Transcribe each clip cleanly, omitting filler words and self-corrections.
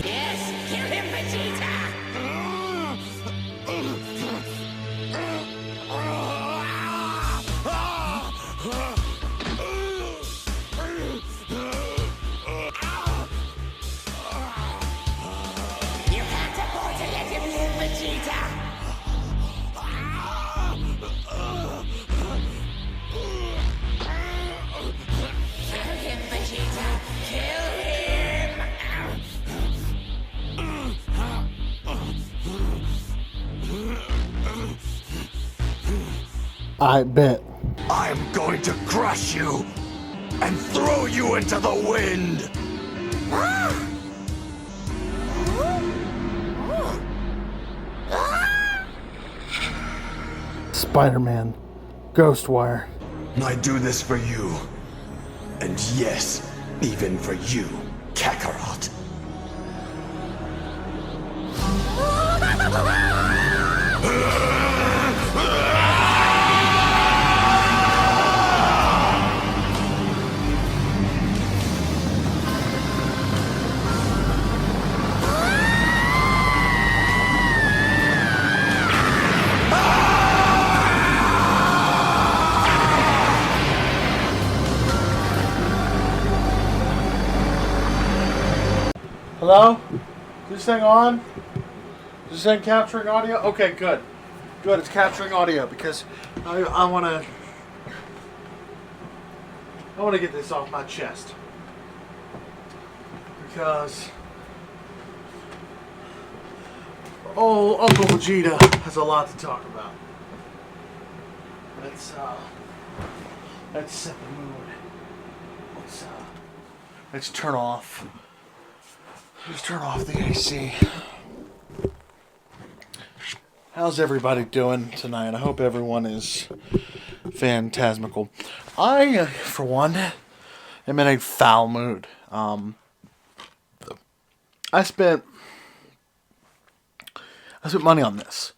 Yes, kill him, Vegeta! You can't afford to let him live, Vegeta! Kill him, Vegeta! Kill him! I bet. I'm going to crush you and throw you into the wind. Spider-Man. Ghostwire. I do this for you. And yes, even for you, Kakarot. Hello? Is this thing on? Is this thing capturing audio? Okay, good. Good, it's capturing audio because I wanna get this off my chest. Because Uncle Vegeta has a lot to talk about. Let's set the mood. Let's turn off. Just turn off the AC. How's everybody doing tonight? I hope everyone is phantasmical. I, for one, am in a foul mood. I spent money on this.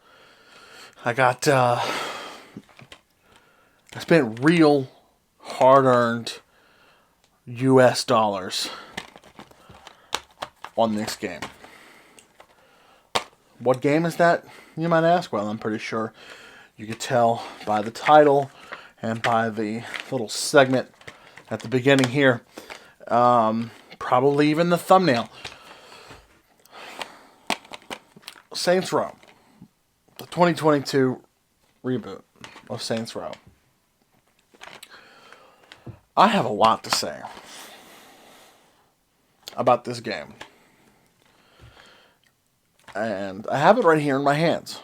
I spent real, hard-earned US dollars on this game. What game is that, you might ask? Well, I'm pretty sure you could tell by the title and by the little segment at the beginning here. Probably even the thumbnail. Saints Row. The 2022 reboot of Saints Row. I have a lot to say about this game. And I have it right here in my hands.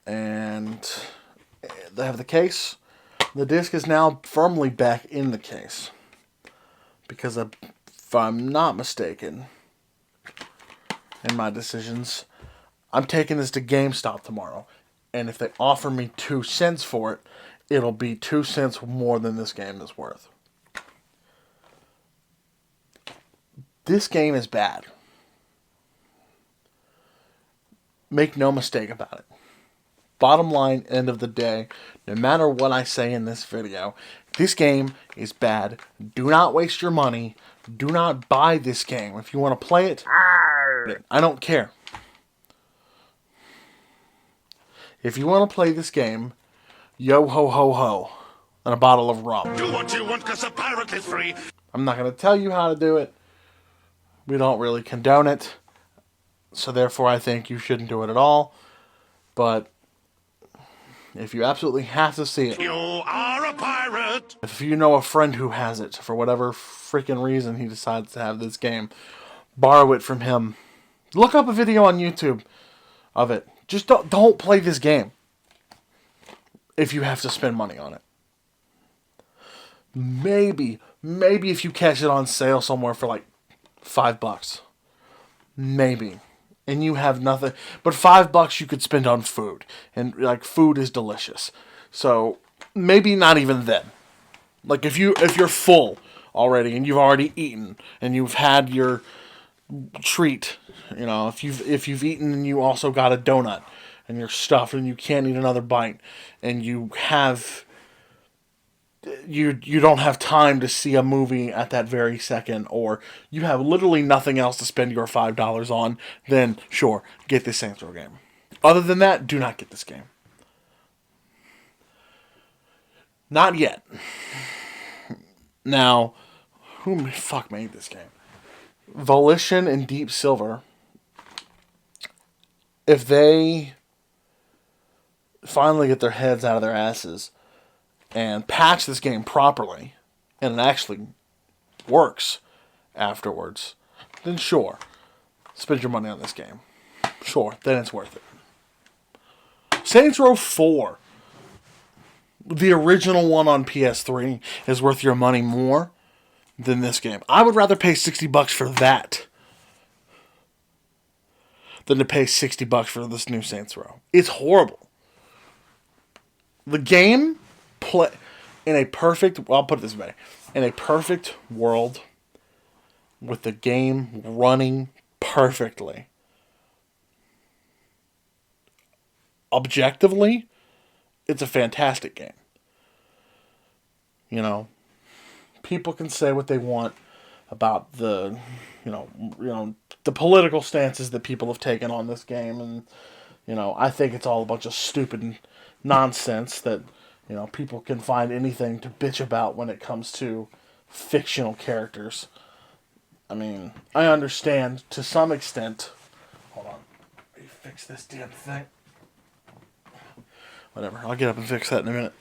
And they have the case. The disc is now firmly back in the case. Because if I'm not mistaken in my decisions, I'm taking this to GameStop tomorrow. And if they offer me 2 cents for it, it'll be 2 cents more than this game is worth. This game is bad. Make no mistake about it. Bottom line, end of the day, no matter what I say in this video, this game is bad. Do not waste your money. Do not buy this game. If you want to play it, I don't care. If you want to play this game, yo ho ho ho, and a bottle of rum. Do what you want because a pirate is free. I'm not going to tell you how to do it. We don't really condone it. So therefore, I think you shouldn't do it at all. But if you absolutely have to see it, You are a pirate. if you know a friend who has it, for whatever freaking reason he decides to have this game, borrow it from him. Look up a video on YouTube of it. Just don't play this game if you have to spend money on it. Maybe if you catch it on sale somewhere for like $5. Maybe. and you have nothing. But $5 you could spend on food, and like food is delicious. So maybe not even then. Like if you're full already and you've already eaten and you've had your treat, if you've eaten and you also got a donut and you're stuffed and you can't eat another bite and you don't have time to see a movie at that very second, or you have literally nothing else to spend your $5 on, then sure, get this Saints Row game. Other than that, do not get this game. Not yet. Now, who the fuck made this game? Volition and Deep Silver. If they finally get their heads out of their asses and patch this game properly, and it actually works afterwards, then sure, spend your money on this game. Sure, then it's worth it. Saints Row 4, the original one on PS3, is worth your money more than this game. I would rather pay $60 for that than to pay $60 for this new Saints Row. It's horrible. The game in a perfect, I'll put it this way, in a perfect world with the game running perfectly, objectively, it's a fantastic game. People can say what they want about the political stances that people have taken on this game, and I think it's all a bunch of stupid nonsense that people can find anything to bitch about when it comes to fictional characters. I mean, I understand to some extent. Hold on, let me fix this damn thing. Whatever, I'll get up and fix that in a minute.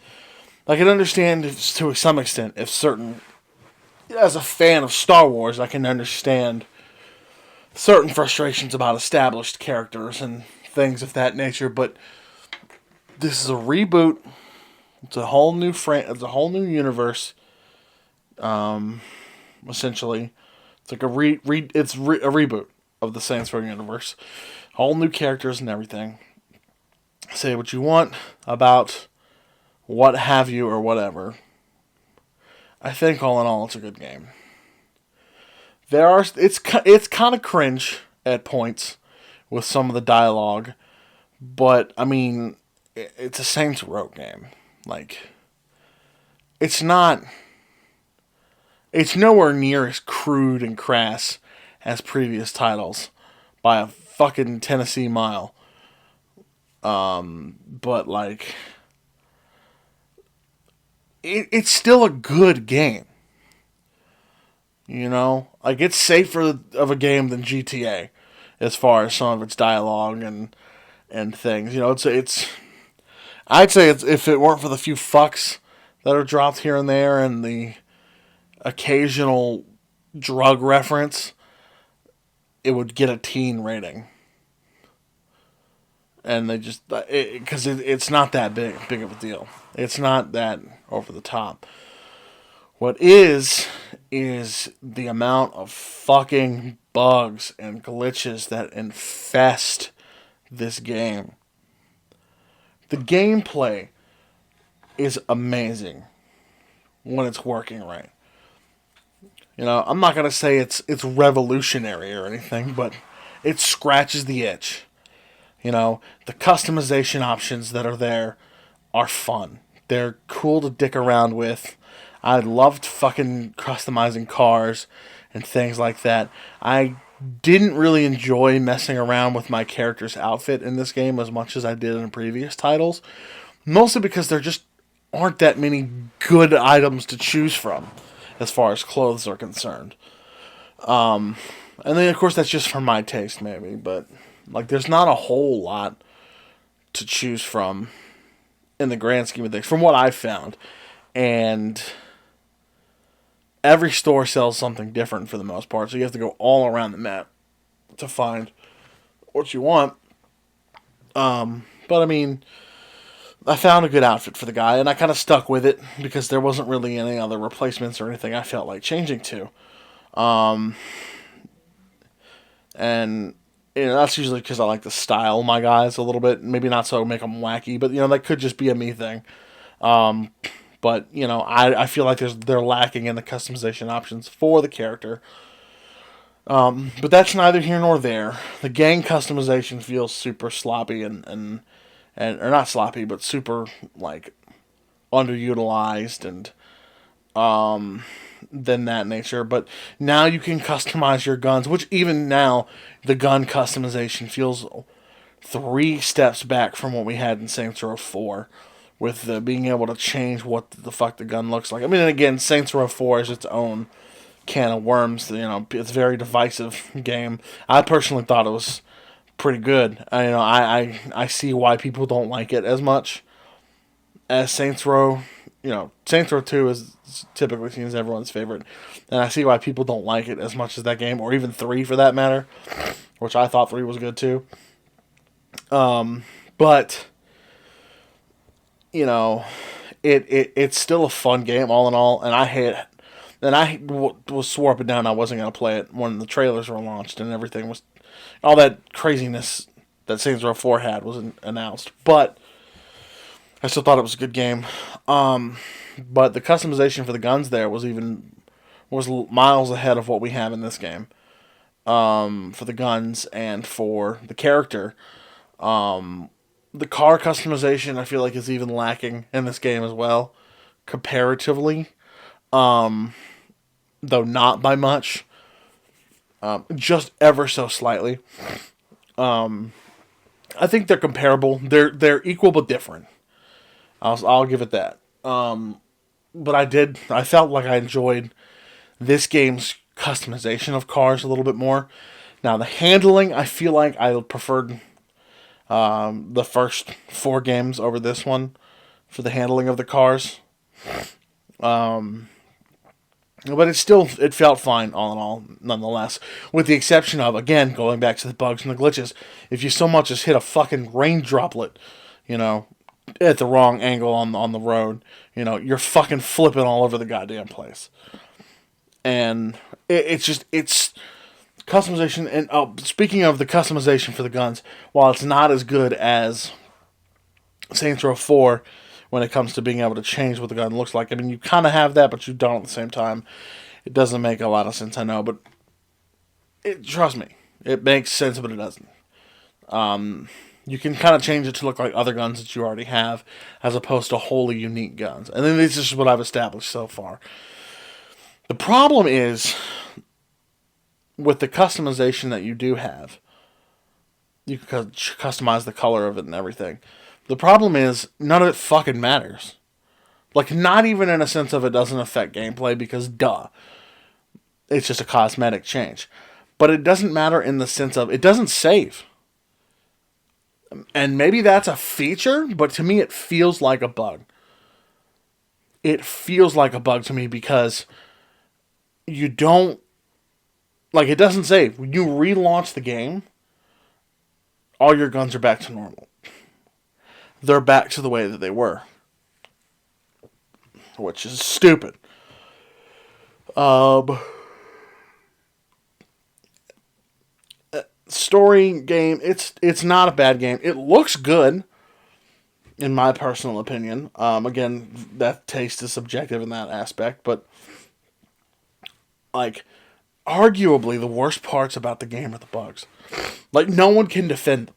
I can understand to some extent if certain, as a fan of Star Wars, I can understand certain frustrations about established characters and things of that nature, but this is a reboot. It's a whole new it's a whole new universe. Essentially, it's like a reboot of the Saints Row universe. All new characters and everything. Say what you want about what have you or whatever. I think all in all, it's a good game. It's kind of cringe at points with some of the dialogue, but I mean, it's a Saints Row game. Like, it's nowhere near as crude and crass as previous titles by a fucking Tennessee mile. But like, it's still a good game. Like, it's safer of a game than GTA as far as some of its dialogue and things. I'd say if it weren't for the few fucks that are dropped here and there and the occasional drug reference, it would get a teen rating. And they just, because it's not that big of a deal. It's not that over the top. What is the amount of fucking bugs and glitches that infest this game. The gameplay is amazing when it's working right. I'm not going to say it's revolutionary or anything, but it scratches the itch. The customization options that are there are fun. They're cool to dick around with. I loved fucking customizing cars and things like that. I didn't really enjoy messing around with my character's outfit in this game as much as I did in previous titles. Mostly because there just aren't that many good items to choose from as far as clothes are concerned. And then, of course, that's just for my taste, maybe. But, like, there's not a whole lot to choose from in the grand scheme of things, from what I've found. And every store sells something different for the most part, so you have to go all around the map to find what you want. But I mean, I found a good outfit for the guy, and I kind of stuck with it because there wasn't really any other replacements or anything I felt like changing to. And That's usually because I like to style my guys a little bit. Maybe not so make them wacky, but that could just be a me thing. But I feel like they're lacking in the customization options for the character. But that's neither here nor there. The gang customization feels super sloppy and or not sloppy, but super like underutilized and than that nature. But now you can customize your guns, which even now the gun customization feels 3 steps back from what we had in Saints Row 4, with being able to change what the fuck the gun looks like. I mean, again, Saints Row 4 is its own can of worms. It's a very divisive game. I personally thought it was pretty good. I see why people don't like it as much as Saints Row. Saints Row 2 is typically seen as everyone's favorite, and I see why people don't like it as much as that game, or even 3 for that matter, which I thought 3 was good too. But it's still a fun game all in all, and I was swore up and down I wasn't gonna play it when the trailers were launched and everything was all that craziness that Saints Row 4 had was announced, but I still thought it was a good game. But the customization for the guns there was miles ahead of what we have in this game. For the guns and for the character. The car customization I feel like is even lacking in this game as well, comparatively. Though not by much. Just ever so slightly. I think they're comparable. They're equal but different. I'll give it that. But I felt like I enjoyed this game's customization of cars a little bit more. Now, the handling, I feel like I preferred the first 4 games over this one for the handling of the cars. But it felt fine all in all, nonetheless. With the exception of, again, going back to the bugs and the glitches, if you so much as hit a fucking rain droplet, at the wrong angle on the road, you're fucking flipping all over the goddamn place. And it's customization. And speaking of the customization for the guns, while it's not as good as Saints Row 4 when it comes to being able to change what the gun looks like, I mean, you kind of have that, but you don't at the same time. It doesn't make a lot of sense, I know, but trust me, it makes sense, but it doesn't. You can kind of change it to look like other guns that you already have, as opposed to wholly unique guns. And then this is what I've established so far. The problem is, with the customization that you do have, you can customize the color of it and everything. The problem is, none of it fucking matters. Like, not even in a sense of it doesn't affect gameplay, because duh. It's just a cosmetic change. But it doesn't matter in the sense of, it doesn't save. And maybe that's a feature, but to me it feels like a bug. It feels like a bug to me because you don't... Like, it doesn't save. When you relaunch the game, all your guns are back to normal. They're back to the way that they were. Which is stupid. Story game, it's not a bad game. It looks good, in my personal opinion. Again, that taste is subjective in that aspect, but like, arguably the worst parts about the game are the bugs. Like, no one can defend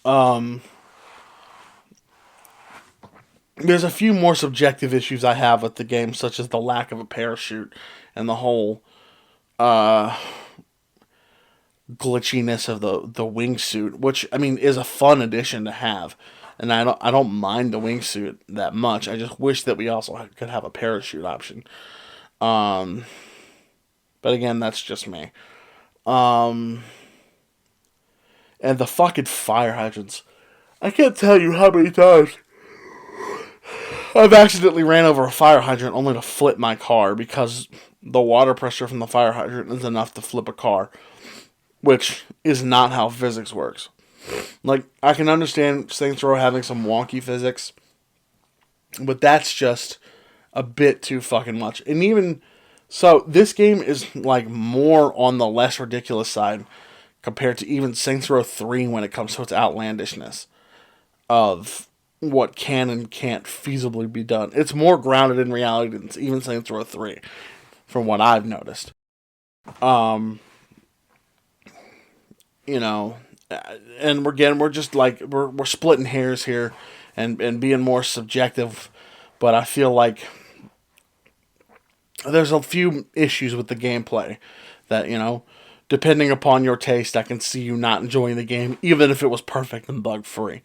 them. There's a few more subjective issues I have with the game, such as the lack of a parachute and the whole glitchiness of the wingsuit, which, I mean, is a fun addition to have, and I don't mind the wingsuit that much. I just wish that we also could have a parachute option. But again, that's just me. And the fucking fire hydrants. I can't tell you how many times I've accidentally ran over a fire hydrant only to flip my car because the water pressure from the fire hydrant is enough to flip a car. Which is not how physics works. Like, I can understand Saints Row having some wonky physics, but that's just a bit too fucking much. And even So this game is like more on the less ridiculous side compared to even Saints Row 3 when it comes to its outlandishness of what can and can't feasibly be done. It's more grounded in reality than even Saints Row 3, from what I've noticed. Um, you know, and we're just like we're splitting hairs here and being more subjective, but I feel like there's a few issues with the gameplay that, depending upon your taste, I can see you not enjoying the game, even if it was perfect and bug free.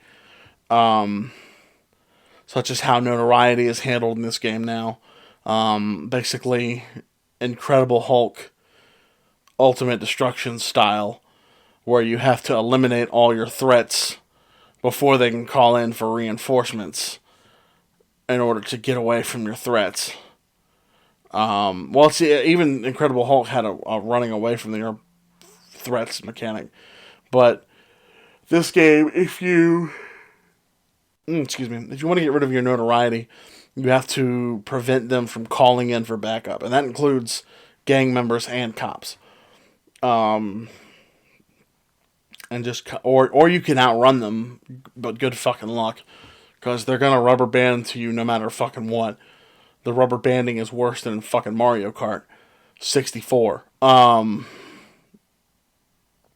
Such as how notoriety is handled in this game now. Basically, Incredible Hulk Ultimate Destruction style, where you have to eliminate all your threats before they can call in for reinforcements in order to get away from your threats. Well, see, even Incredible Hulk had a running away from your threats mechanic. But this game, if you want to get rid of your notoriety, you have to prevent them from calling in for backup, and that includes gang members and cops. And just or you can outrun them, but good fucking luck, because they're gonna rubber band to you no matter fucking what. The rubber banding is worse than in fucking Mario Kart 64.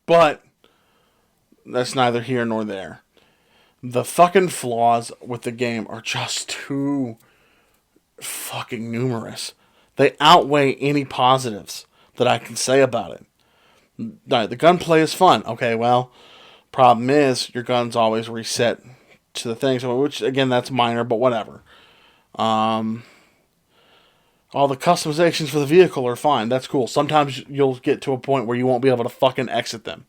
But that's neither here nor there. The fucking flaws with the game are just too fucking numerous. They outweigh any positives that I can say about it. The gunplay is fun. Okay, well, problem is your guns always reset to the things, which again that's minor, but whatever. All the customizations for the vehicle are fine. That's cool. Sometimes you'll get to a point where you won't be able to fucking exit them.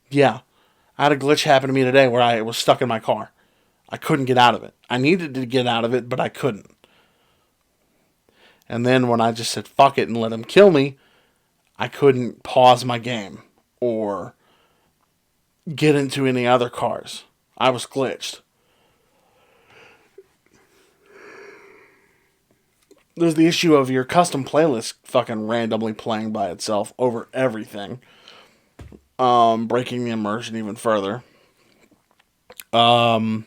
Yeah. I had a glitch happen to me today where I was stuck in my car. I couldn't get out of it. I needed to get out of it, but I couldn't. And then when I just said fuck it and let him kill me, I couldn't pause my game or get into any other cars. I was glitched. There's the issue of your custom playlist fucking randomly playing by itself over everything. Breaking the immersion even further. There's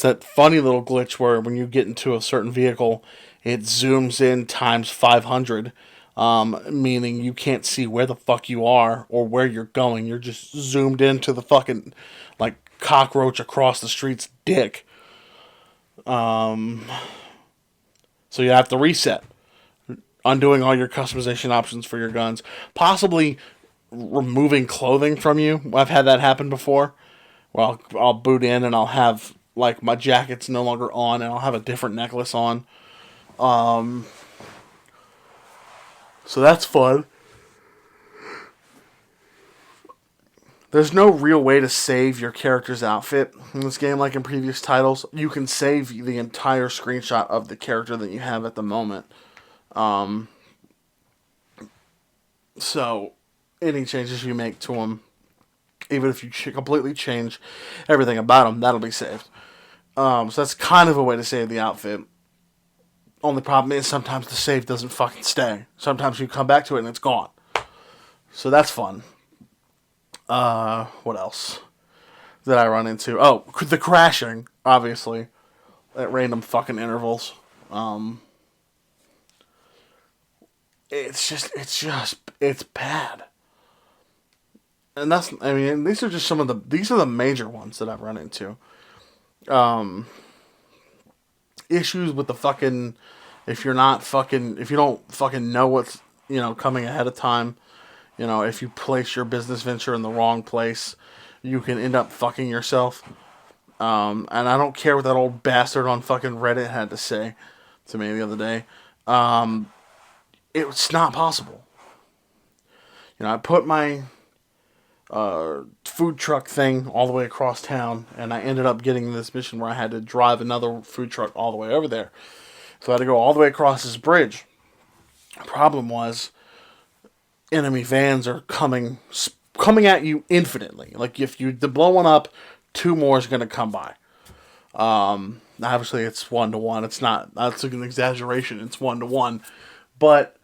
that funny little glitch where when you get into a certain vehicle, it zooms in times 500, meaning you can't see where the fuck you are or where you're going. You're just zoomed into the fucking, like, cockroach across the street's dick. So you have to reset, undoing all your customization options for your guns, possibly removing clothing from you. I've had that happen before. Well, I'll boot in and I'll have, like, my jacket's no longer on and I'll have a different necklace on. So that's fun. There's no real way to save your character's outfit in this game like in previous titles. You can save the entire screenshot of the character that you have at the moment. So any changes you make to them, even if you completely change everything about them, that'll be saved. So that's kind of a way to save the outfit. Only problem is sometimes the save doesn't fucking stay. Sometimes you come back to it and it's gone. So that's fun. What else did I run into? Oh, the crashing, obviously, at random fucking intervals. It's bad. And these are just these are the major ones that I've run into. Issues with the fucking, if you don't fucking know what's, coming ahead of time. If you place your business venture in the wrong place, you can end up fucking yourself. And I don't care what that old bastard on fucking Reddit had to say to me the other day. It's not possible. I put my food truck thing all the way across town, and I ended up getting this mission where I had to drive another food truck all the way over there. So I had to go all the way across this bridge. The problem was, enemy vans are coming at you infinitely. Like, if you blow one up, two more is going to come by. Obviously, it's 1-to-1. It's not. That's an exaggeration. It's 1-to-1. But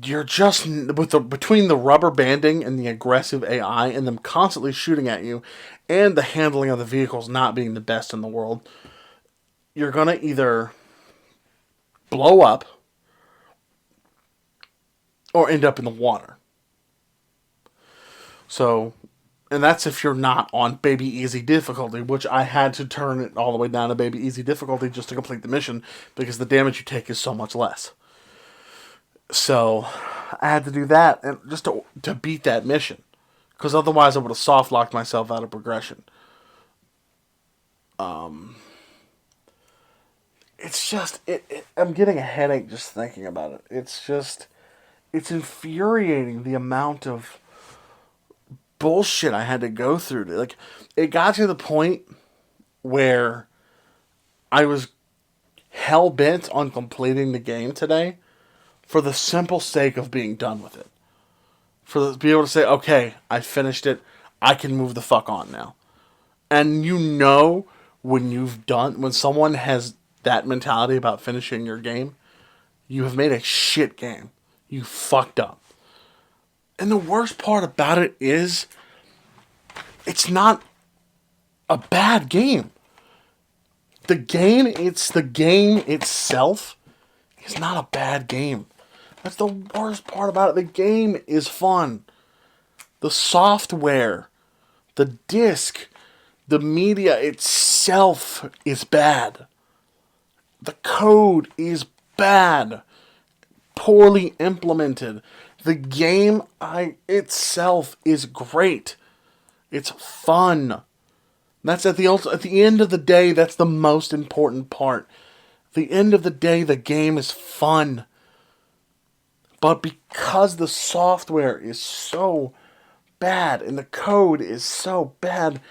you're just between the rubber banding and the aggressive AI and them constantly shooting at you, and the handling of the vehicles not being the best in the world, you're gonna either blow up or end up in the water. So, and that's if you're not on baby easy difficulty, which I had to turn it all the way down to baby easy difficulty just to complete the mission because the damage you take is so much less. So, I had to do that and just to beat that mission, because otherwise I would have soft locked myself out of progression. It's just I'm getting a headache just thinking about it. It's infuriating the amount of bullshit I had to go through. Like, it got to the point where I was hell bent on completing the game today for the simple sake of being done with it. To be able to say, okay, I finished it. I can move the fuck on now. And when someone has that mentality about finishing your game, you have made a shit game. You fucked up. And the worst part about it is, it's not a bad game. The game itself is not a bad game. That's the worst part about it. The game is fun. The software, the disc, the media itself is bad. The code is bad. Poorly implemented. The game itself is great. It's fun. That's at the end of the day, that's the most important part. At the end of the day, the game is fun. But because the software is so bad and the code is so bad,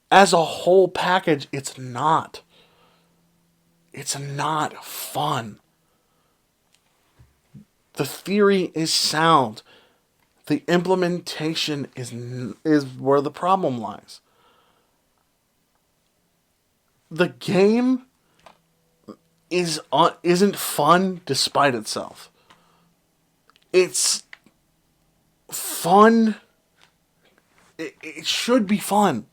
as a whole package, it's not. It's not fun. The theory is sound. The implementation is where the problem lies. The game isn't fun despite itself. It's fun. It should be fun.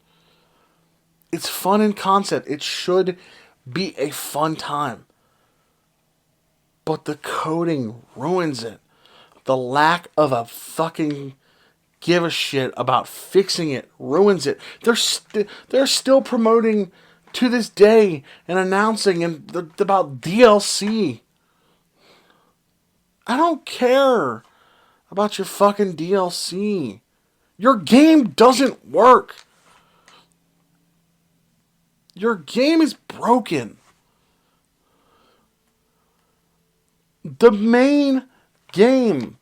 It's fun in concept. It should be a fun time. But the coding ruins it. The lack of a fucking give a shit about fixing it ruins it. They're still promoting to this day and announcing about DLC. I don't care about your fucking DLC. Your game doesn't work. Your game is broken. The main game,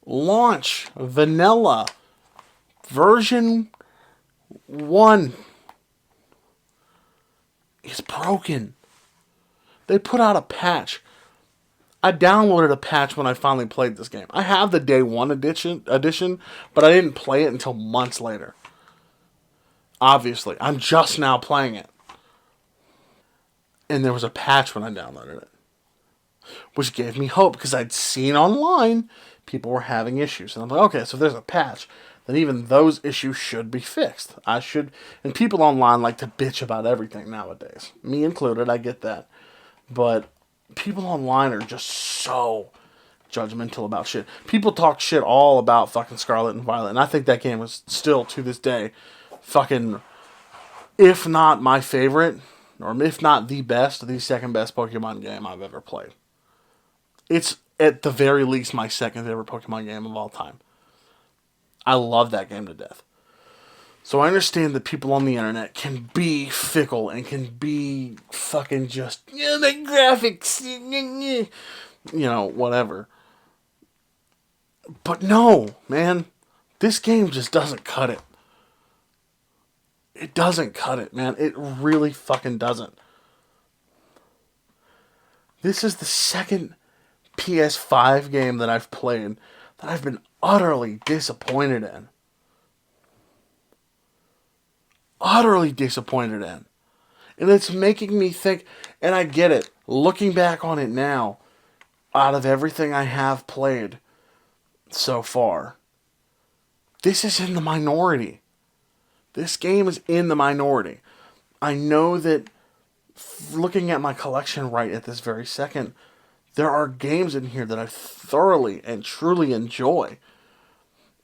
launch, vanilla, version 1, is broken. They put out a patch. I downloaded a patch when I finally played this game. I have the day 1 edition, but I didn't play it until months later. Obviously, I'm just now playing it. And there was a patch when I downloaded it, which gave me hope because I'd seen online people were having issues. And I'm like, okay, so if there's a patch, then even those issues should be fixed. And people online like to bitch about everything nowadays. Me included, I get that. But people online are just so judgmental about shit. People talk shit all about fucking Scarlet and Violet, and I think that game is still, to this day, fucking, if not my favorite, or if not the best, the second best Pokemon game I've ever played. It's, at the very least, my second favorite Pokemon game of all time. I love that game to death. So I understand that people on the internet can be fickle and can be fucking just, the graphics, whatever. But no, man, this game just doesn't cut it. It doesn't cut it, man. It really fucking doesn't. This is the second PS5 game that I've played that I've been utterly disappointed in. Utterly disappointed in. And it's making me think, and I get it, looking back on it now, out of everything I have played so far, this is in the minority. This game is in the minority. I know that looking at my collection right at this very second, there are games in here that I thoroughly and truly enjoy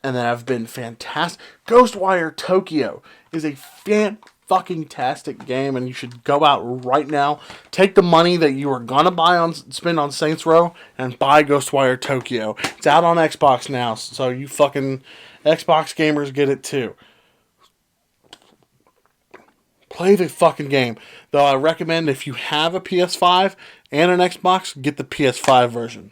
and that have been fantastic. Ghostwire Tokyo is a fucking-tastic game, and you should go out right now, take the money that you were gonna spend on Saints Row, and buy Ghostwire Tokyo. It's out on Xbox now, so you fucking Xbox gamers get it too. Play the fucking game. Though I recommend if you have a PS5 and an Xbox, get the PS5 version.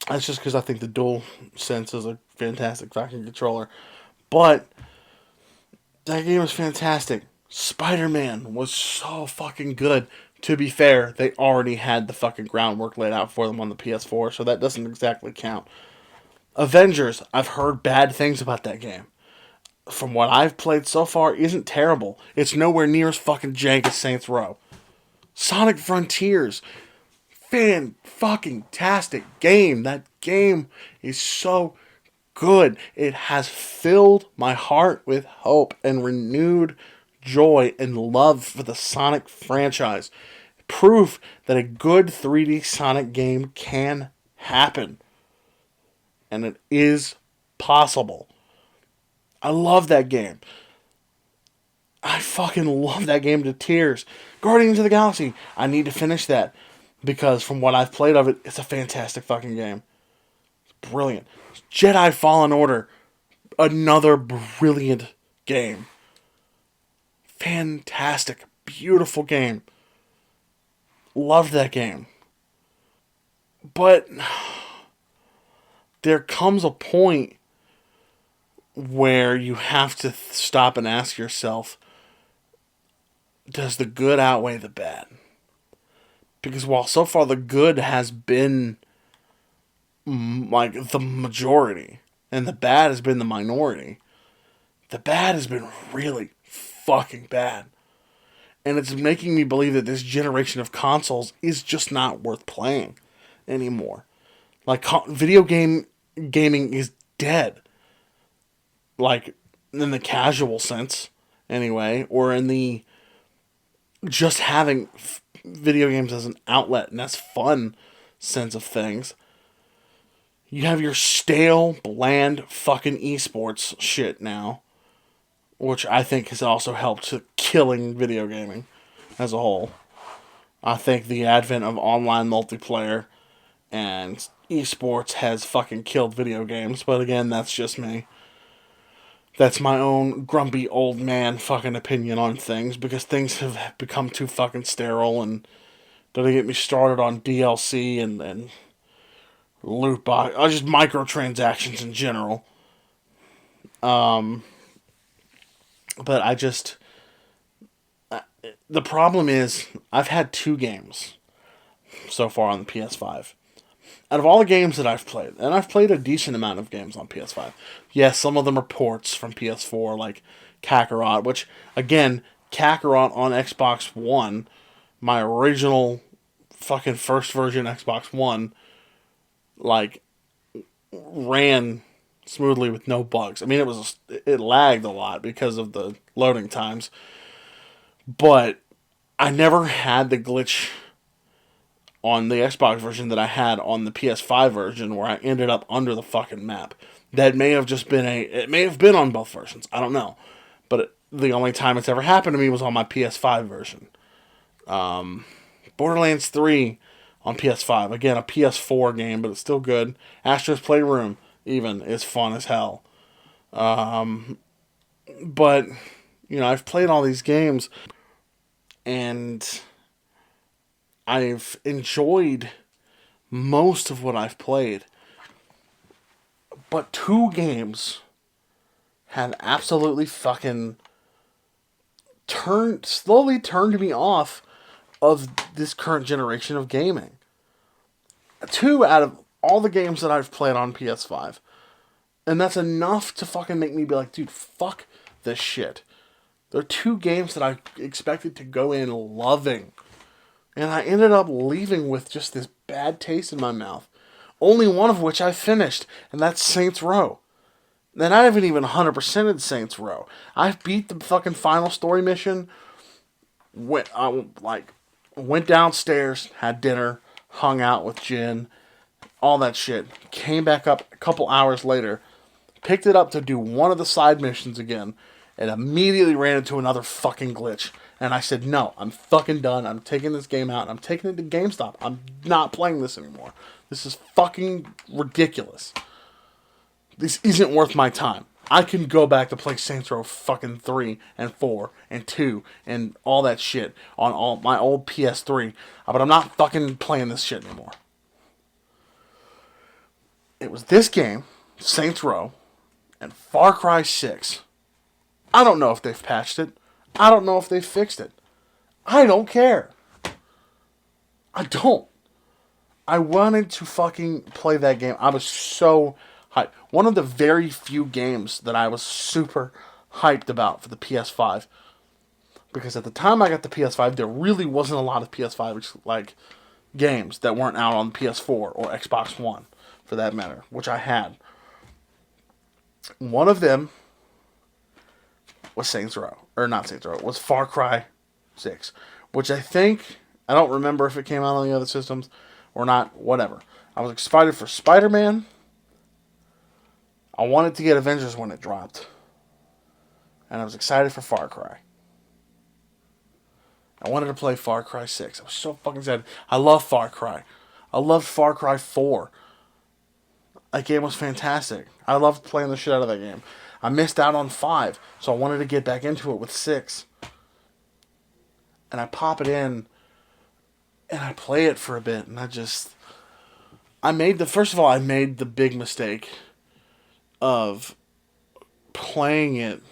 That's just because I think the DualSense is a fantastic fucking controller. But that game is fantastic. Spider-Man was so fucking good. To be fair, they already had the fucking groundwork laid out for them on the PS4, so that doesn't exactly count. Avengers, I've heard bad things about that game. From what I've played so far, isn't terrible. It's nowhere near as fucking jank as Saints Row. Sonic Frontiers, fan-fucking-tastic game. That game is so good. It has filled my heart with hope and renewed joy and love for the Sonic franchise. Proof that a good 3D Sonic game can happen. And it is possible. I love that game. I fucking love that game to tears. Guardians of the Galaxy, I need to finish that. Because from what I've played of it, it's a fantastic fucking game. It's brilliant. Jedi Fallen Order, another brilliant game. Fantastic, beautiful game. Loved that game. But there comes a point where you have to stop and ask yourself, does the good outweigh the bad? Because while so far the good has been like the majority and the bad has been the minority, the bad has been really fucking bad. And it's making me believe that this generation of consoles is just not worth playing anymore. Like, gaming is dead. Like, in the casual sense, anyway, or in the just having video games as an outlet and as fun sense of things. You have your stale, bland, fucking esports shit now, which I think has also helped to killing video gaming as a whole. I think the advent of online multiplayer and esports has fucking killed video games, but again, that's just me. That's my own grumpy old man fucking opinion on things, because things have become too fucking sterile, and don't get me started on DLC and loot box, just microtransactions in general. But the problem is, I've had 2 games so far on the PS5. Out of all the games that I've played, and I've played a decent amount of games on PS5. Yes, some of them are ports from PS4, like Kakarot, which, again, Kakarot on Xbox One, my original fucking first version Xbox One, like, ran smoothly with no bugs. I mean, it lagged a lot because of the loading times, but I never had the glitch on the Xbox version that I had on the PS5 version, where I ended up under the fucking map. That may have just been it may have been on both versions. I don't know. But the only time it's ever happened to me was on my PS5 version. Borderlands 3 on PS5. Again, a PS4 game, but it's still good. Astro's Playroom, even, is fun as hell. But, I've played all these games, and I've enjoyed most of what I've played. But 2 games have absolutely fucking slowly turned me off of this current generation of gaming. 2 out of all the games that I've played on PS5. And that's enough to fucking make me be like, dude, fuck this shit. There are 2 games that I expected to go in loving. And I ended up leaving with just this bad taste in my mouth. Only one of which I finished, and that's Saints Row. Then I haven't even 100%ed Saints Row. I beat the fucking final story mission. Went downstairs, had dinner, hung out with Jen, all that shit. Came back up a couple hours later, picked it up to do one of the side missions again, and immediately ran into another fucking glitch. And I said, no, I'm fucking done. I'm taking this game out, and I'm taking it to GameStop. I'm not playing this anymore. This is fucking ridiculous. This isn't worth my time. I can go back to play Saints Row fucking 3 and 4 and 2 and all that shit on all my old PS3, but I'm not fucking playing this shit anymore. It was this game, Saints Row, and Far Cry 6. I don't know if they've patched it. I don't know if they've fixed it. I don't care. I don't. I wanted to fucking play that game. I was so hyped. One of the very few games that I was super hyped about for the PS5. Because at the time I got the PS5, there really wasn't a lot of PS5 games that weren't out on the PS4 or Xbox One, for that matter, which I had. One of them was Saints Row. Or not Saints Row. It was Far Cry 6. Which I don't remember if it came out on the other systems or not. Whatever. I was excited for Spider-Man. I wanted to get Avengers when it dropped. And I was excited for Far Cry. I wanted to play Far Cry 6. I was so fucking excited. I love Far Cry. I loved Far Cry 4. That game was fantastic. I loved playing the shit out of that game. I missed out on 5, so I wanted to get back into it with 6. And I pop it in, and I play it for a bit, and I made the big mistake of playing it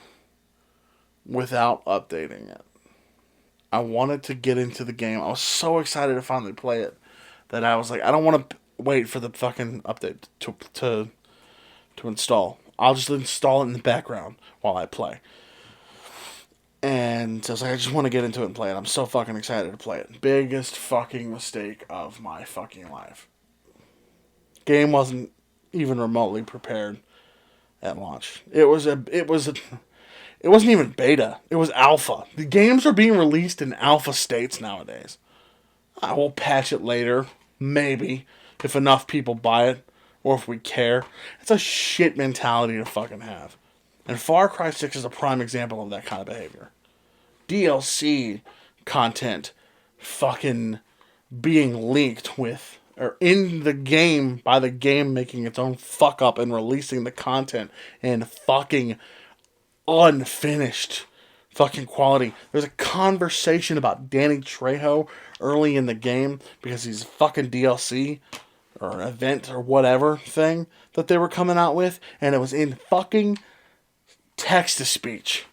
without updating it. I wanted to get into the game. I was so excited to finally play it that I was like, I don't want to wait for the fucking update to install. I'll just install it in the background while I play. And I was like, I just want to get into it and play it. I'm so fucking excited to play it. Biggest fucking mistake of my fucking life. Game wasn't even remotely prepared at launch. It wasn't even beta. It was alpha. The games are being released in alpha states nowadays. I will patch it later. Maybe. If enough people buy it. Or if we care. It's a shit mentality to fucking have. And Far Cry 6 is a prime example of that kind of behavior. DLC content fucking being leaked with, or in the game, by the game making its own fuck up and releasing the content in fucking unfinished fucking quality. There's a conversation about Danny Trejo early in the game because he's fucking DLC or an event or whatever thing that they were coming out with, and it was in fucking text-to-speech.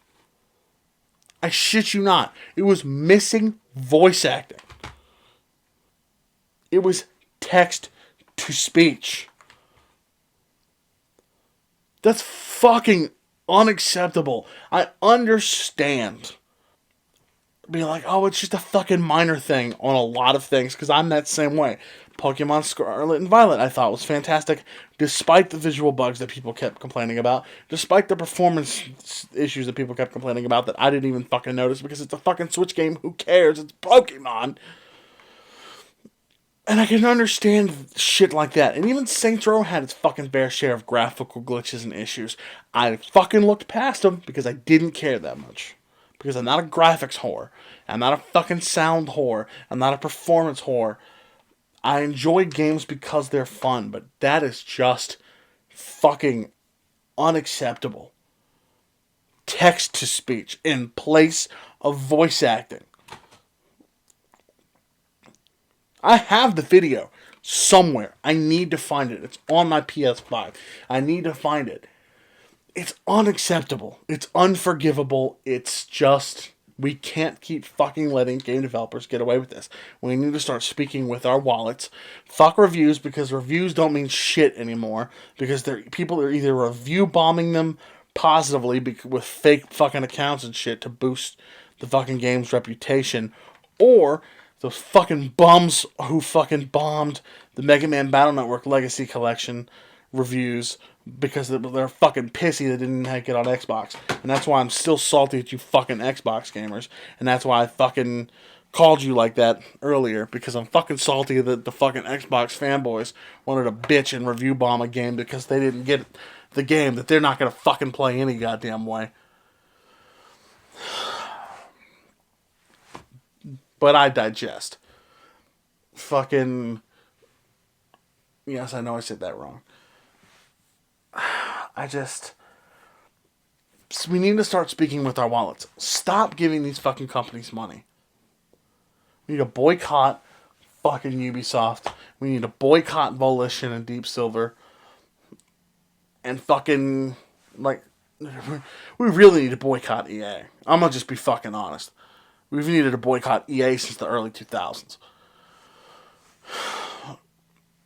I shit you not. It was missing voice acting. It was text-to-speech. That's fucking unacceptable. I understand being like, oh, it's just a fucking minor thing on a lot of things, because I'm that same way. Pokemon Scarlet and Violet I thought was fantastic, despite the visual bugs that people kept complaining about, despite the performance issues that people kept complaining about that I didn't even fucking notice because it's a fucking Switch game, who cares, it's Pokemon. And I can understand shit like that. And even Saints Row had its fucking fair share of graphical glitches and issues. I fucking looked past them because I didn't care that much. Because I'm not a graphics whore. I'm not a fucking sound whore. I'm not a performance whore. I enjoy games because they're fun, but that is just fucking unacceptable. Text-to-speech in place of voice acting. I have the video somewhere. I need to find it. It's on my PS5. I need to find it. It's unacceptable. It's unforgivable. It's just, we can't keep fucking letting game developers get away with this. We need to start speaking with our wallets. Fuck reviews, because reviews don't mean shit anymore. Because people are either review bombing them positively with fake fucking accounts and shit to boost the fucking game's reputation, or Those fucking bums who fucking bombed the Mega Man Battle Network Legacy Collection reviews because they're fucking pissy they didn't get it on Xbox. And that's why I'm still salty at you fucking Xbox gamers. And that's why I fucking called you like that earlier, because I'm fucking salty that the fucking Xbox fanboys wanted to bitch and review bomb a game because they didn't get the game that they're not going to fucking play any goddamn way. But I digest. Fucking... Yes, I know I said that wrong. We need to start speaking with our wallets. Stop giving these fucking companies money. We need to boycott fucking Ubisoft. We need to boycott Volition and Deep Silver. And fucking, like, we really need to boycott EA. I'm gonna just be fucking honest. We've needed to boycott EA since the early 2000s.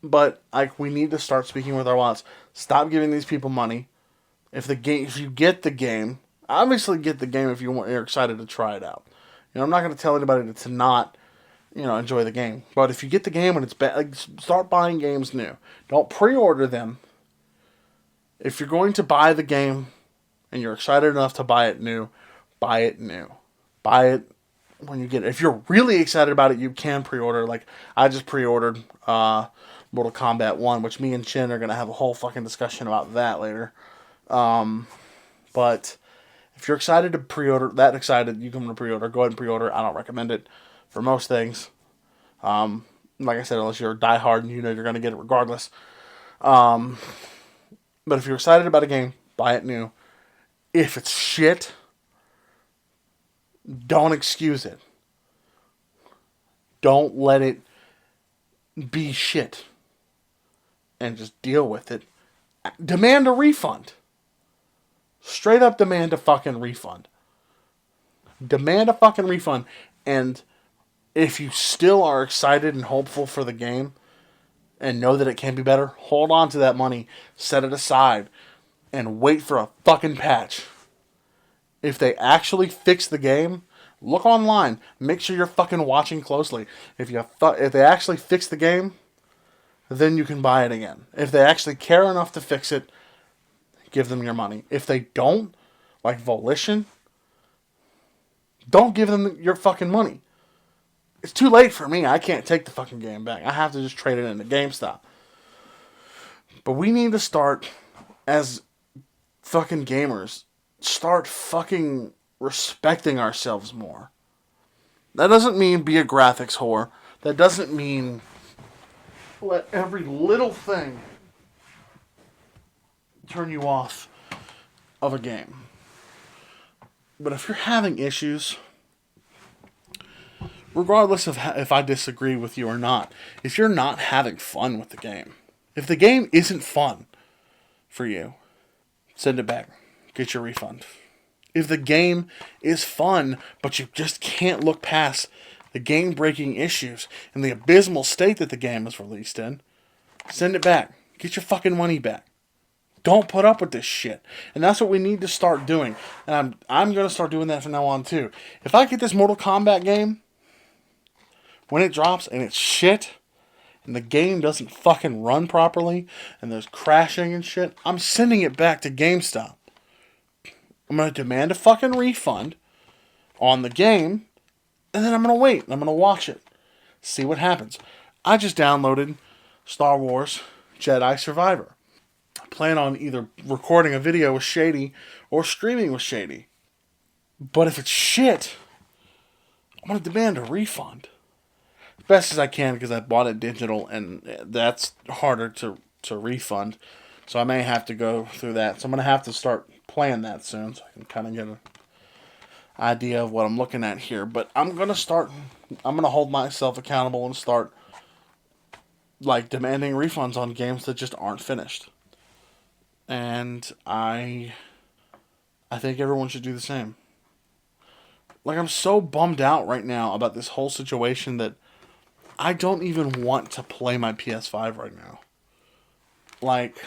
But, like, we need to start speaking with our wallets. Stop giving these people money. If you get the game, obviously get the game if you're excited to try it out. You know, I'm not going to tell anybody to not, enjoy the game. But if you get the game and it's bad, like, start buying games new. Don't pre-order them. If you're going to buy the game and you're excited enough to buy it new, buy it new. Buy it when you get it. If you're really excited about it, you can pre-order. Like, I just pre-ordered Mortal Kombat 1, which me and Chin are going to have a whole fucking discussion about that later. But if you're excited to pre-order, you can pre-order. Go ahead and pre-order. I don't recommend it for most things. Like I said, unless you're a diehard and you're going to get it regardless. But if you're excited about a game, buy it new. If it's shit, don't excuse it. Don't let it be shit. And just deal with it. Demand a refund. Straight up demand a fucking refund. Demand a fucking refund. And if you still are excited and hopeful for the game and know that it can be better, hold on to that money, set it aside, and wait for a fucking patch. If they actually fix the game, look online. Make sure you're fucking watching closely. If they actually fix the game, then you can buy it again. If they actually care enough to fix it, give them your money. If they don't, like Volition, don't give them your fucking money. It's too late for me. I can't take the fucking game back. I have to just trade it into GameStop. But we need to start, as fucking gamers, start fucking respecting ourselves more. That doesn't mean be a graphics whore. That doesn't mean let every little thing turn you off of a game. But if you're having issues, regardless of if I disagree with you or not, if you're not having fun with the game, if the game isn't fun for you, send it back. Get your refund. If the game is fun, but you just can't look past the game-breaking issues and the abysmal state that the game is released in, send it back. Get your fucking money back. Don't put up with this shit. And that's what we need to start doing. And I'm going to start doing that from now on, too. If I get this Mortal Kombat game, when it drops and it's shit, and the game doesn't fucking run properly, and there's crashing and shit, I'm sending it back to GameStop. I'm going to demand a fucking refund on the game, and then I'm going to wait. I'm going to watch it. See what happens. I just downloaded Star Wars Jedi Survivor. I plan on either recording a video with Shady or streaming with Shady. But if it's shit, I'm going to demand a refund. As best as I can, because I bought it digital, and that's harder to refund. So I may have to go through that. So I'm going to have to start playing that soon, so I can kind of get an idea of what I'm looking at here. But I'm going to hold myself accountable and start like demanding refunds on games that just aren't finished. And I think everyone should do the same. Like, I'm so bummed out right now about this whole situation that I don't even want to play my PS5 right now. Like,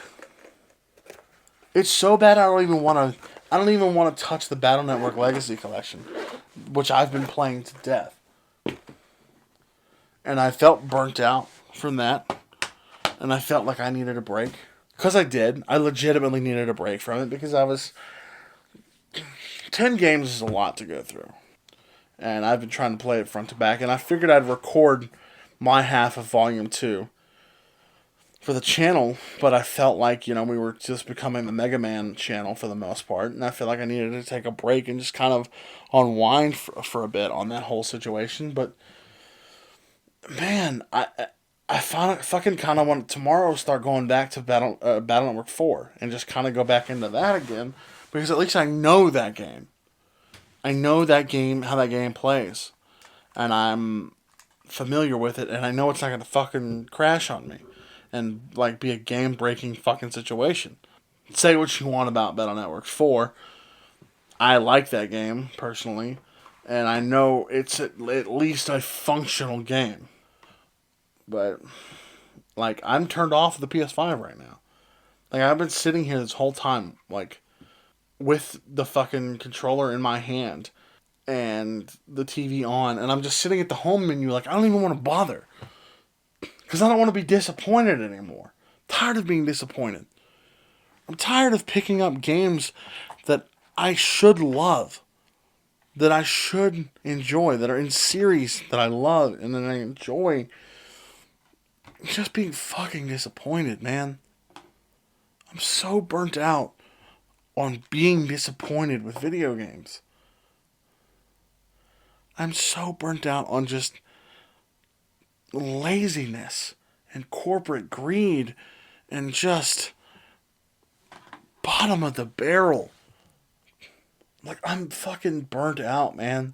it's so bad I don't even want to touch the Battle Network Legacy Collection, which I've been playing to death. And I felt burnt out from that. And I felt like I needed a break. Because I did. I legitimately needed a break from it because I was... 10 games is a lot to go through. And I've been trying to play it front to back. And I figured I'd record my half of Volume 2 for the channel. But I felt like, we were just becoming the Mega Man channel for the most part. And I felt like I needed to take a break and just kind of unwind for a bit on that whole situation. But, man, I fucking kind of want tomorrow to start going back to Battle Network 4 and just kind of go back into that again. Because at least I know that game. I know that game, how that game plays. And I'm familiar with it, and I know it's not going to fucking crash on me. And, be a game-breaking fucking situation. Say what you want about Battle Network 4. I like that game, personally. And I know it's at least a functional game. But, I'm turned off the PS5 right now. I've been sitting here this whole time, with the fucking controller in my hand and the TV on, and I'm just sitting at the home menu I don't even want to bother. Because I don't want to be disappointed anymore. I'm tired of being disappointed. I'm tired of picking up games that I should love, that I should enjoy, that are in series that I love and that I enjoy. Just being fucking disappointed, man. I'm so burnt out on being disappointed with video games. I'm so burnt out on just laziness and corporate greed and just bottom of the barrel. I'm fucking burnt out, man.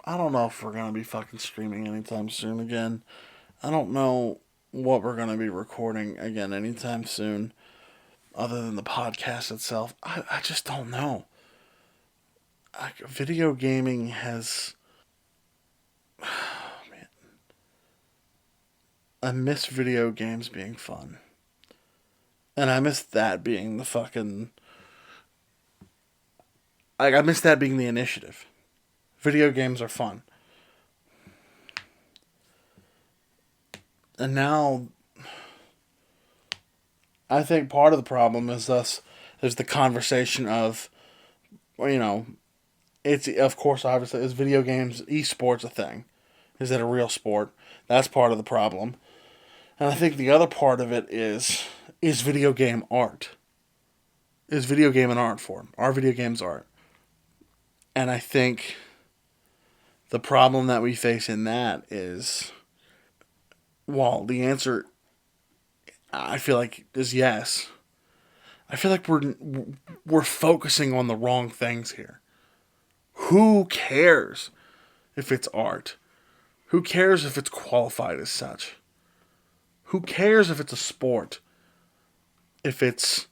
I don't know if we're going to be fucking streaming anytime soon again. I don't know what we're going to be recording again anytime soon, other than the podcast itself. I just don't know. Video gaming has... man. I miss video games being fun. And I miss that being the fucking... I miss that being the initiative. Video games are fun. And now, I think part of the problem is the conversation of, it's, of course, obviously, is video games, esports a thing? Is it a real sport? That's part of the problem. And I think the other part of it is video game art? Is video game an art form? Are video games art? And I think the problem that we face in that is, well, the answer, I feel like, is yes. I feel like we're focusing on the wrong things here. Who cares if it's art? Who cares if it's qualified as such? Who cares if it's a sport? If it's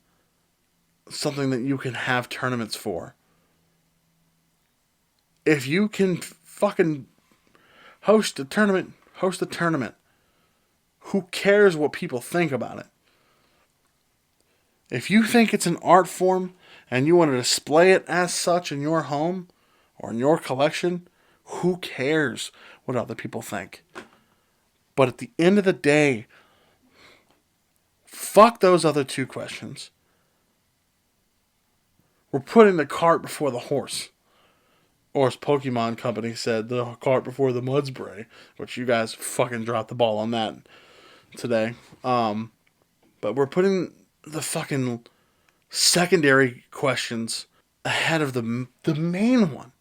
something that you can have tournaments for? If you can fucking host a tournament. Who cares what people think about it? If you think it's an art form and you want to display it as such in your home or in your collection, who cares what other people think? But at the end of the day, fuck those other two questions. We're putting the cart before the horse. Or as Pokemon Company said, the cart before the Mudspray, which you guys fucking dropped the ball on that today. But we're putting the fucking secondary questions ahead of the main one.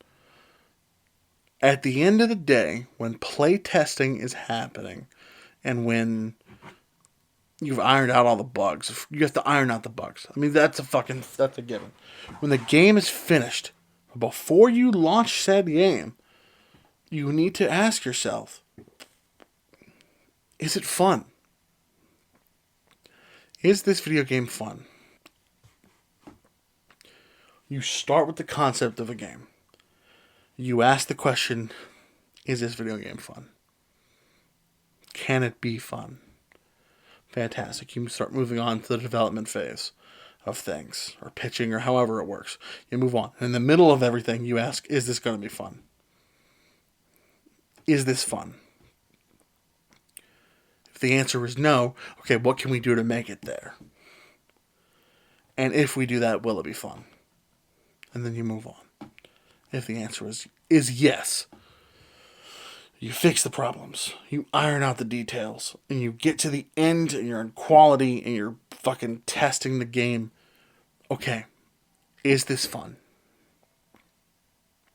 At the end of the day, when play testing is happening, and when you've ironed out all the bugs, you have to iron out the bugs. I mean, that's a given. When the game is finished, before you launch said game, you need to ask yourself, is it fun? Is this video game fun? You start with the concept of a game. You ask the question, is this video game fun? Can it be fun? Fantastic. You start moving on to the development phase of things, or pitching, or however it works. You move on. In the middle of everything, you ask, is this going to be fun? is this fun? If the answer is no, okay, what can we do to make it there? And if we do that, will it be fun? And then you move on. If the answer is yes, you fix the problems, you iron out the details, and you get to the end, and you're in quality, and you're fucking testing the game. Okay, is this fun?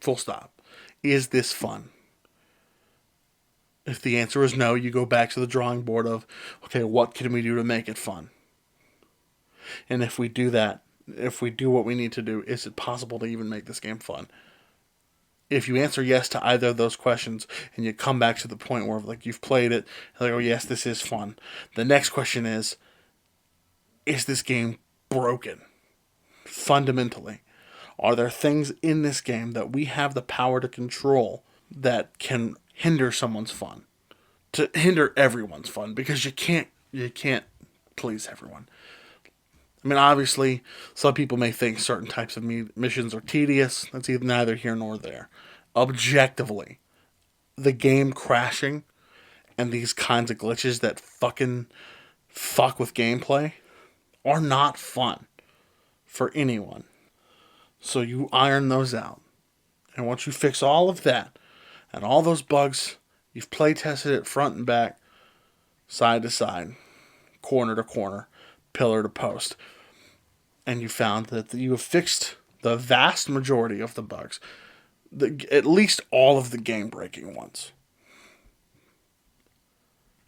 Full stop. Is this fun? If the answer is no, you go back to the drawing board of, okay, what can we do to make it fun? And if we do that, if we do what we need to do, is it possible to even make this game fun? If you answer yes to either of those questions, and you come back to the point where like you've played it, like, oh yes, this is fun. The next question is this game broken? Fundamentally. Are there things in this game that we have the power to control that can hinder someone's fun? To hinder everyone's fun, because you can't please everyone. I mean, obviously, some people may think certain types of missions are tedious. That's either neither here nor there. Objectively, the game crashing and these kinds of glitches that fucking fuck with gameplay are not fun for anyone. So you iron those out. And once you fix all of that and all those bugs, you've play tested it front and back, side to side, corner to corner, pillar to post. And you found that you have fixed the vast majority of the bugs. At least all of the game-breaking ones.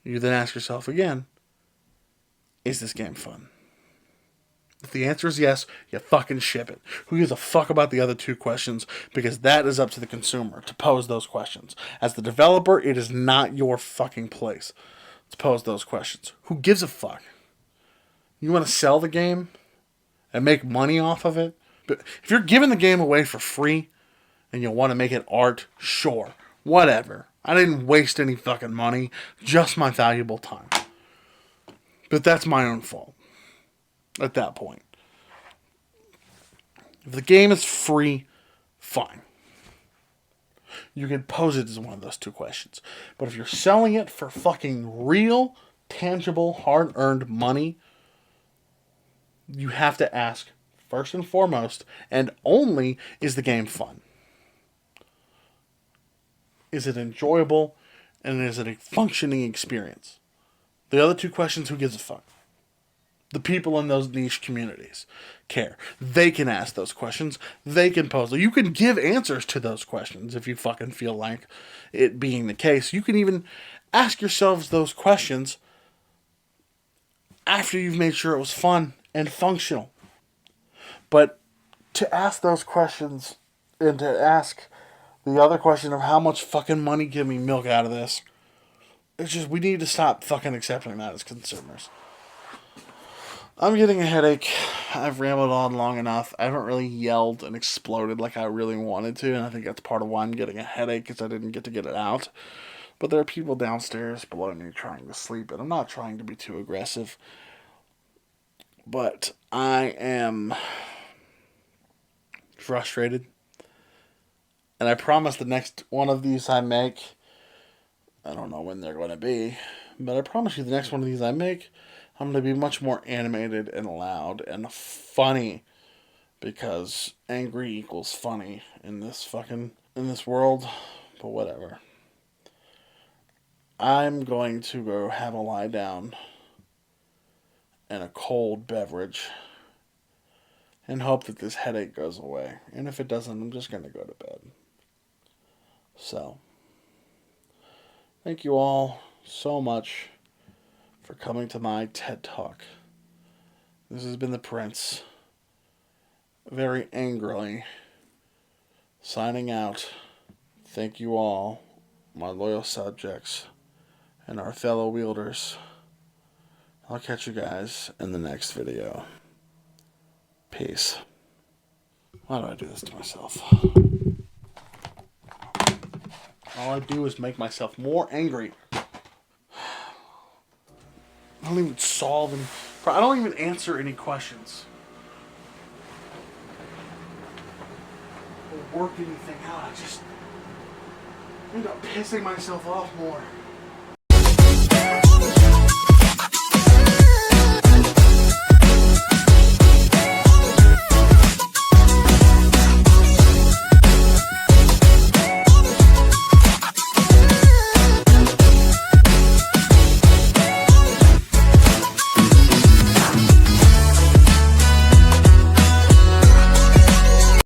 You then ask yourself again, is this game fun? If the answer is yes, you fucking ship it. Who gives a fuck about the other two questions? Because that is up to the consumer to pose those questions. As the developer, it is not your fucking place to pose those questions. Who gives a fuck? You want to sell the game and make money off of it? But if you're giving the game away for free and you want to make it art, sure. Whatever. I didn't waste any fucking money. Just my valuable time. But that's my own fault. At that point. If the game is free, fine. You can pose it as one of those two questions. But if you're selling it for fucking real, tangible, hard-earned money, you have to ask, first and foremost, and only, is the game fun? Is it enjoyable? And is it a functioning experience? The other two questions, who gives a fuck? The people in those niche communities care. They can ask those questions. They can pose them. You can give answers to those questions if you fucking feel like it being the case. You can even ask yourselves those questions after you've made sure it was fun and functional. But to ask those questions and to ask the other question of how much fucking money can we milk out of this, it's just, we need to stop fucking accepting that as consumers. I'm getting a headache. I've rambled on long enough. I haven't really yelled and exploded like I really wanted to, and I think that's part of why I'm getting a headache, because I didn't get to get it out. But there are people downstairs below me trying to sleep, and I'm not trying to be too aggressive. But I am frustrated. And I promise the next one of these I make, I don't know when they're going to be, but I promise you the next one of these I make, I'm going to be much more animated and loud and funny, because angry equals funny in this world, but whatever. I'm going to go have a lie down and a cold beverage and hope that this headache goes away. And if it doesn't, I'm just going to go to bed. So, thank you all so much for coming to my TED Talk. This has been the Prince, very angrily signing out. Thank you all, my loyal subjects and our fellow wielders. I'll catch you guys in the next video. Peace. Why do I do this to myself? All I do is make myself more angry. I don't even solve any... I don't even answer any questions. Or work anything out. I just... end up pissing myself off more.